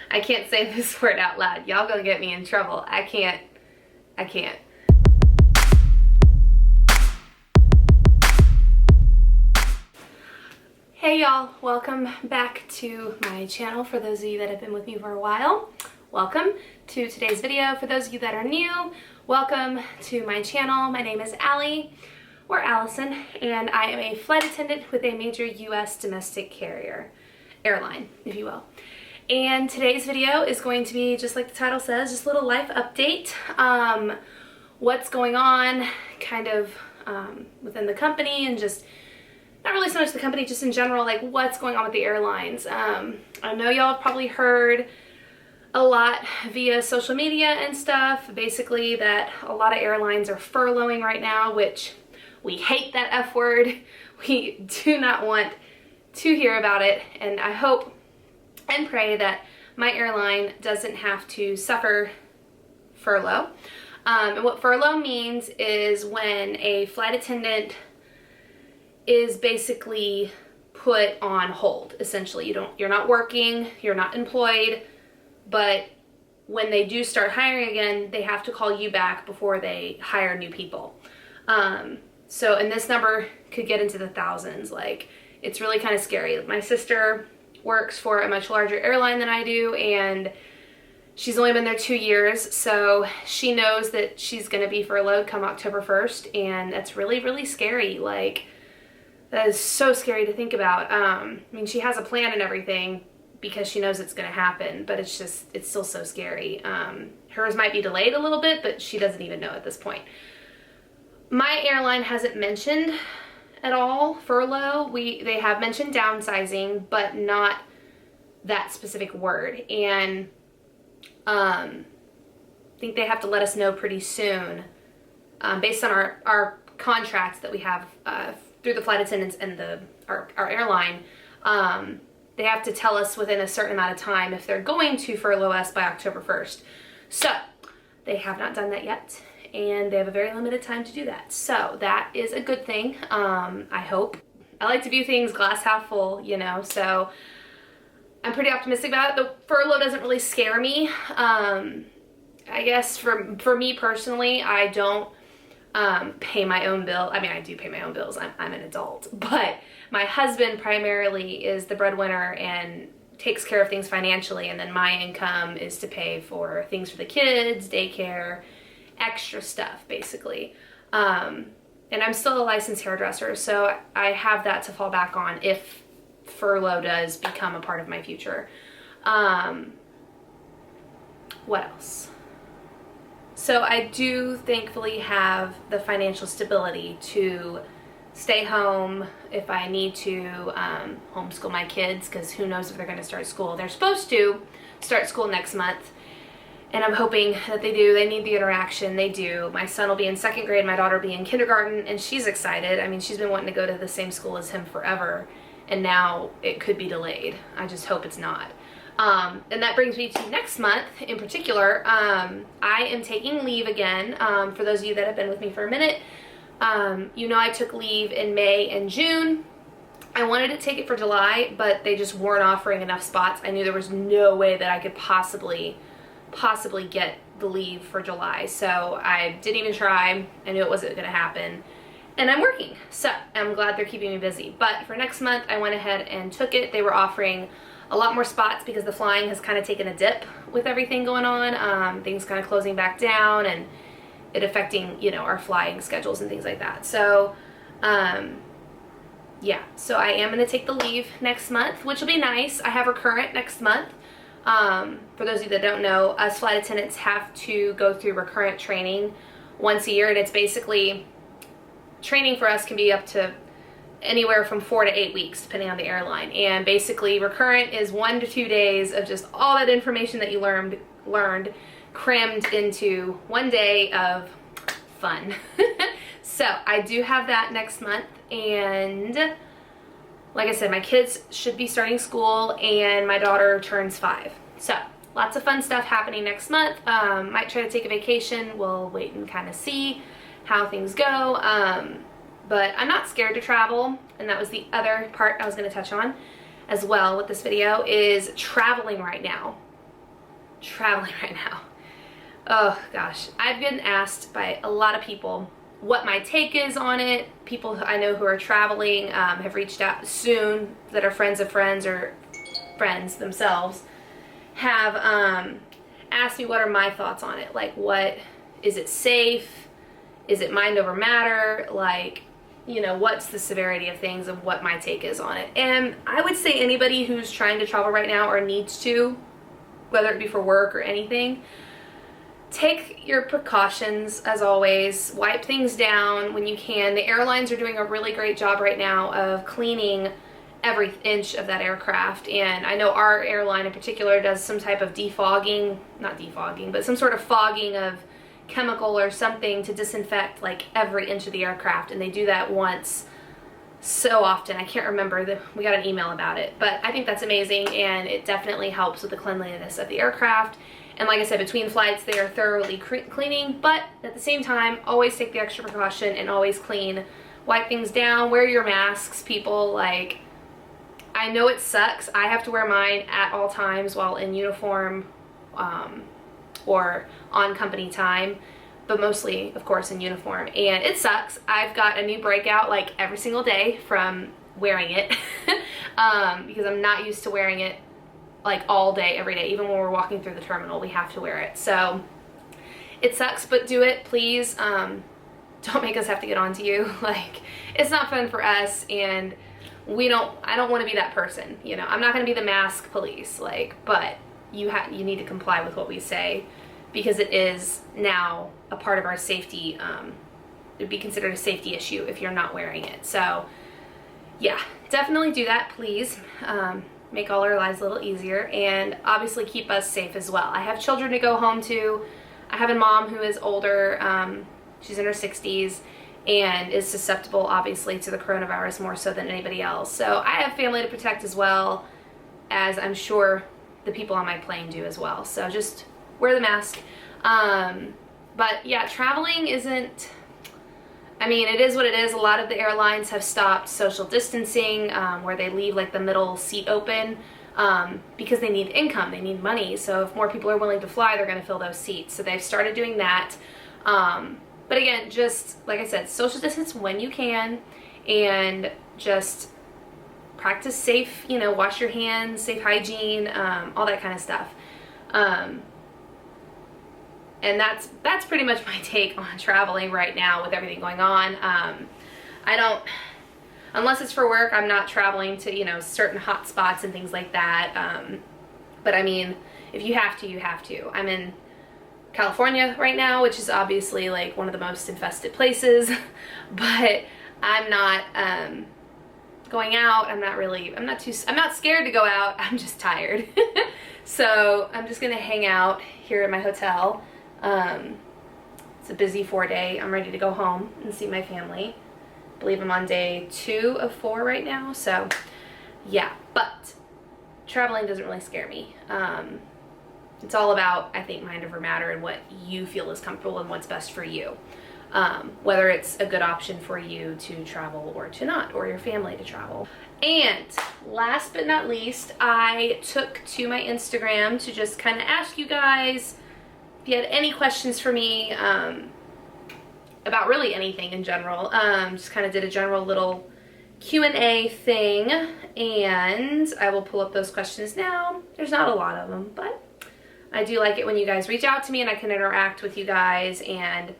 I can't say this word out loud. Y'all gonna get me in trouble. I can't. Hey y'all, welcome back to my channel. For those of you that have been with me for a while, welcome to today's video. For those of you that are new, welcome to my channel. My name is Allie, or Allison, and I am a flight attendant with a major US domestic carrier, airline, if you will. And today's video is going to be, just like the title says, just a little life update. What's going on kind of within the company, and just not really so much the company, just in general, like what's going on with the airlines. I know y'all have probably heard a lot via social media and stuff, basically that a lot of airlines are furloughing right now, which we hate that F word. We do not want to hear about it, and I hope and pray that my airline doesn't have to suffer furlough. And what furlough means is when a flight attendant is basically put on hold, essentially. You're not working, you're not employed, but when they do start hiring again, they have to call you back before they hire new people. And this number could get into the thousands. Like, it's really kind of scary. My sister works for a much larger airline than I do, and she's only been there 2 years, so she knows that she's going to be furloughed come October 1st, and that's really, really scary. Like, that is so scary to think about. I mean, she has a plan and everything because she knows it's going to happen, but it's still so scary. Hers might be delayed a little bit, but she doesn't even know at this point. My airline hasn't mentioned at all furlough. They have mentioned downsizing, but not that specific word. And I think they have to let us know pretty soon, based on our contracts that we have through the flight attendants and our airline. They have to tell us within a certain amount of time if they're going to furlough us by October 1st. So they have not done that yet, and they have a very limited time to do that. So that is a good thing, I hope. I like to view things glass half full, you know, so I'm pretty optimistic about it. The furlough doesn't really scare me. I guess for me personally, I don't pay my own bill. I mean, I do pay my own bills. I'm an adult, but my husband primarily is the breadwinner and takes care of things financially, and then my income is to pay for things for the kids, daycare, extra stuff, basically. And I'm still a licensed hairdresser, so I have that to fall back on if furlough does become a part of my future. What else? So I do thankfully have the financial stability to stay home if I need to homeschool my kids, because who knows if they're going to start school. They're supposed to start school next month, and I'm hoping that they do. They need the interaction. They do. My son will be in 2nd grade, my daughter will be in kindergarten, and she's excited. I mean, she's been wanting to go to the same school as him forever, and now it could be delayed. I just hope it's not. And that brings me to next month in particular. I am taking leave again. For those of you that have been with me for a minute, you know I took leave in May and June. I wanted to take it for July, but they just weren't offering enough spots. I knew there was no way that I could possibly get the leave for July, so I didn't even try. I knew it wasn't going to happen, and I'm working, so I'm glad they're keeping me busy. But for next month, I went ahead and took it. They were offering a lot more spots because the flying has kind of taken a dip with everything going on, things kind of closing back down, and it affecting, you know, our flying schedules and things like that. So yeah, so I am going to take the leave next month, which will be nice. I have recurrent next month. For those of you that don't know, us flight attendants have to go through recurrent training once a year, and it's basically, training for us can be up to anywhere from 4 to 8 weeks depending on the airline. And basically recurrent is 1 to 2 days of just all that information that you learned crammed into 1 day of fun. So I do have that next month, and like I said, my kids should be starting school, and my daughter turns 5. So lots of fun stuff happening next month. Might try to take a vacation. We'll wait and kind of see how things go. But I'm not scared to travel, and that was the other part I was going to touch on as well with this video, is traveling right now. traveling right now. Oh gosh, I've been asked by a lot of people what my take is on it. People I know who are traveling have reached out soon, that are friends of friends or friends themselves, have asked me what are my thoughts on it. Like, what, is it safe? Is it mind over matter? Like, you know, what's the severity of things and what my take is on it. And I would say anybody who's trying to travel right now or needs to, whether it be for work or anything, take your precautions as always. Wipe things down when you can. The airlines are doing a really great job right now of cleaning every inch of that aircraft, and I know our airline in particular does some type of defogging, not defogging, but some sort of fogging of chemical or something to disinfect like every inch of the aircraft, and they do that once so often. I can't remember, we got an email about it, but I think that's amazing, and it definitely helps with the cleanliness of the aircraft. And like I said, between flights they are thoroughly cleaning, but at the same time, always take the extra precaution and always clean. Wipe things down, wear your masks, people. Like, I know it sucks. I have to wear mine at all times while in uniform or on company time, but mostly, of course, in uniform. And it sucks. I've got a new breakout like every single day from wearing it because I'm not used to wearing it like all day, every day. Even when we're walking through the terminal, we have to wear it. So it sucks, but do it, please. Don't make us have to get on to you. Like, it's not fun for us, and I don't want to be that person, you know. I'm not going to be the mask police, like, but you need to comply with what we say, because it is now a part of our safety. It would be considered a safety issue if you're not wearing it. So yeah, definitely do that, please. Make all our lives a little easier, and obviously keep us safe as well. I have children to go home to. I have a mom who is older. She's in her 60s and is susceptible, obviously, to the coronavirus more so than anybody else. So I have family to protect as well, as I'm sure the people on my plane do as well. So just wear the mask. But yeah, traveling isn't, I mean, it is what it is. A lot of the airlines have stopped social distancing, where they leave like the middle seat open, because they need income, they need money. So if more people are willing to fly, they're going to fill those seats. So they've started doing that. But again, just like I said, social distance when you can, and just practice safe, you know, wash your hands, safe hygiene, all that kind of stuff. And that's pretty much my take on traveling right now with everything going on. I don't, unless it's for work, I'm not traveling to, you know, certain hot spots and things like that. But I mean, if you have to, you have to. I'm in California right now, which is obviously like one of the most infested places, but I'm not going out. I'm not scared to go out. I'm just tired. So I'm just gonna hang out here at my hotel. It's a busy 4-day. I'm ready to go home and see my family. I believe I'm on day 2 of 4 right now. So yeah, but traveling doesn't really scare me. It's all about, I think, mind over matter and what you feel is comfortable and what's best for you. Whether it's a good option for you to travel or to not, or your family to travel. And last but not least, I took to my Instagram to just kind of ask you guys if you had any questions for me about really anything in general. Just kind of did a general little Q&A thing, and I will pull up those questions now. There's not a lot of them, but I do like it when you guys reach out to me and I can interact with you guys and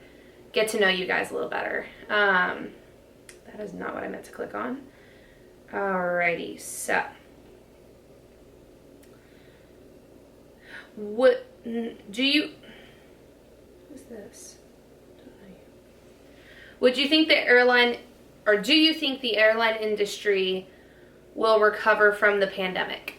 get to know you guys a little better. That is not what I meant to click on. Alrighty, so what do you, what's this? Would you think the airline, or do you think the airline industry will recover from the pandemic?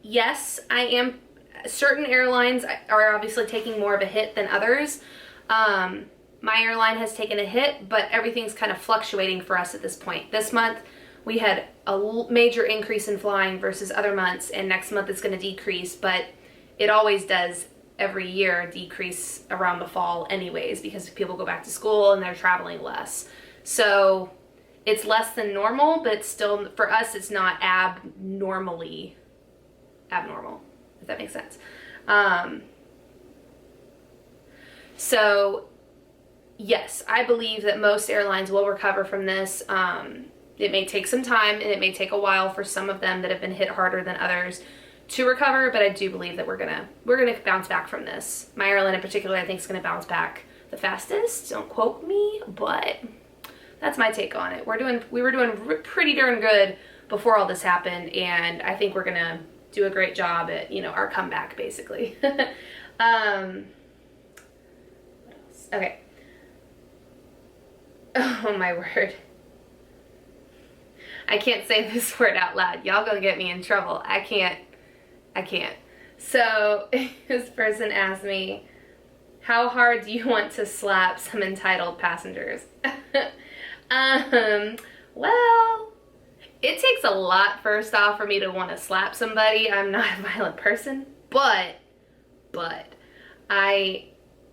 Yes, I am. Certain airlines are obviously taking more of a hit than others. My airline has taken a hit, but everything's kind of fluctuating for us at this point. This month, we had a major increase in flying versus other months, and next month it's going to decrease, but it always does every year decrease around the fall anyways, because people go back to school and they're traveling less. So it's less than normal, but still, for us, it's not abnormal. if that makes sense. So yes, I believe that most airlines will recover from this. It may take some time, and it may take a while for some of them that have been hit harder than others to recover, but I do believe that we're gonna bounce back from this. My airline in particular, I think, is gonna bounce back the fastest. Don't quote me, but that's my take on it. We were doing pretty darn good before all this happened, and I think we're gonna do a great job at, you know, our comeback, basically. What else? Okay. Oh my word. I can't say this word out loud. Y'all gonna get me in trouble. I can't. So this person asked me, how hard do you want to slap some entitled passengers? Well, it takes a lot, first off, for me to want to slap somebody. I'm not a violent person, but I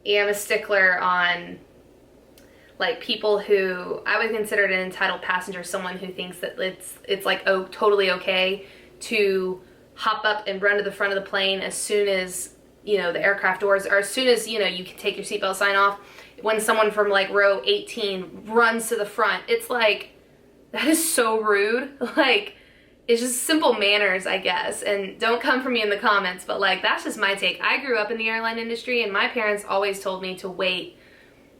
am a stickler on, like, people who I would consider an entitled passenger, someone who thinks that it's like, oh, totally okay to hop up and run to the front of the plane as soon as, you know, the aircraft doors, or as soon as, you know, you can take your seatbelt sign off. When someone from like row 18 runs to the front, it's like, that is so rude. Like, it's just simple manners, I guess. And don't come for me in the comments, but like, that's just my take. I grew up in the airline industry, and my parents always told me to wait,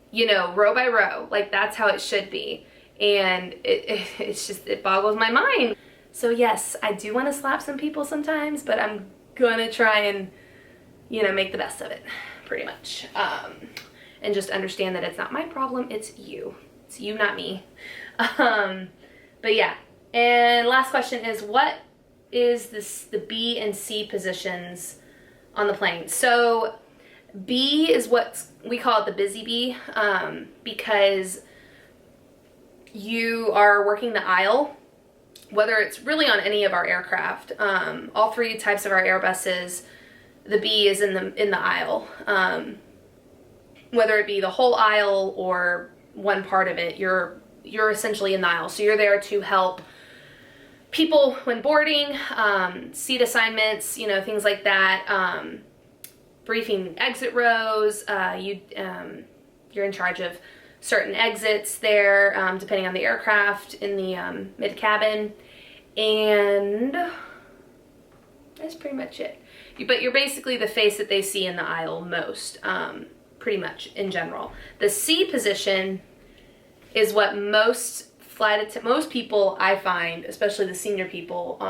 you know, row by row. Like, that's how it should be. And it boggles my mind. So yes, I do want to slap some people sometimes, but I'm gonna try and, you know, make the best of it, pretty much. And just understand that it's not my problem, it's you. It's you, not me. But yeah. And last question is, what is the B and C positions on the plane? So B is what we call it, the busy bee, because you are working the aisle, whether it's really on any of our aircraft. All three types of our Airbuses, the B is in the aisle. Whether it be the whole aisle or one part of it, you're essentially in the aisle. So you're there to help people when boarding, seat assignments, you know, things like that, briefing exit rows. You're in charge of certain exits there, depending on the aircraft, in the mid-cabin, and that's pretty much it. But you're basically the face that they see in the aisle most, pretty much in general. The C position is what most people, I find, especially the senior people,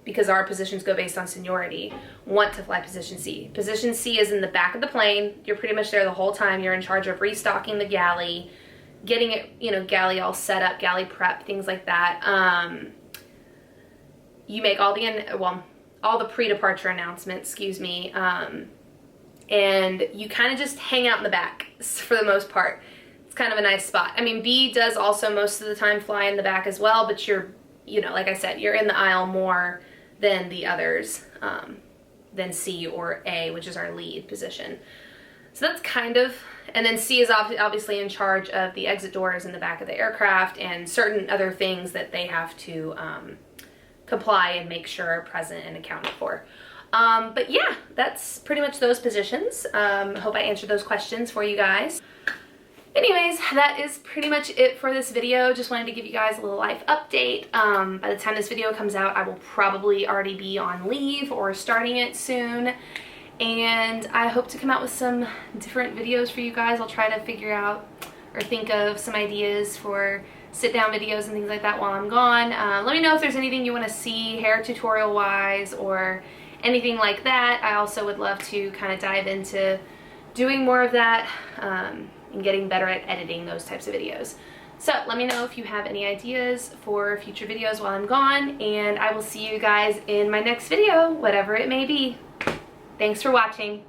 because our positions go based on seniority, want to fly position C. Position C is in the back of the plane. You're pretty much there the whole time. You're in charge of restocking the galley, getting it, you know, galley all set up, galley prep, things like that. You make all the pre-departure announcements, excuse me, and you kind of just hang out in the back for the most part. It's kind of a nice spot. I mean, B does also most of the time fly in the back as well, but you're, you know, like I said, you're in the aisle more than the others, than C or A, which is our lead position. So that's kind of, and then C is obviously in charge of the exit doors in the back of the aircraft and certain other things that they have to comply and make sure are present and accounted for. But yeah, that's pretty much those positions. Hope I answered those questions for you guys. Anyways, that is pretty much it for this video. Just wanted to give you guys a little life update. By the time this video comes out, I will probably already be on leave or starting it soon. And I hope to come out with some different videos for you guys. I'll try to figure out or think of some ideas for sit-down videos and things like that while I'm gone. Let me know if there's anything you want to see hair tutorial wise or anything like that. I also would love to kind of dive into doing more of that, and getting better at editing those types of videos. So let me know if you have any ideas for future videos while I'm gone, and I will see you guys in my next video, whatever it may be. Thanks for watching.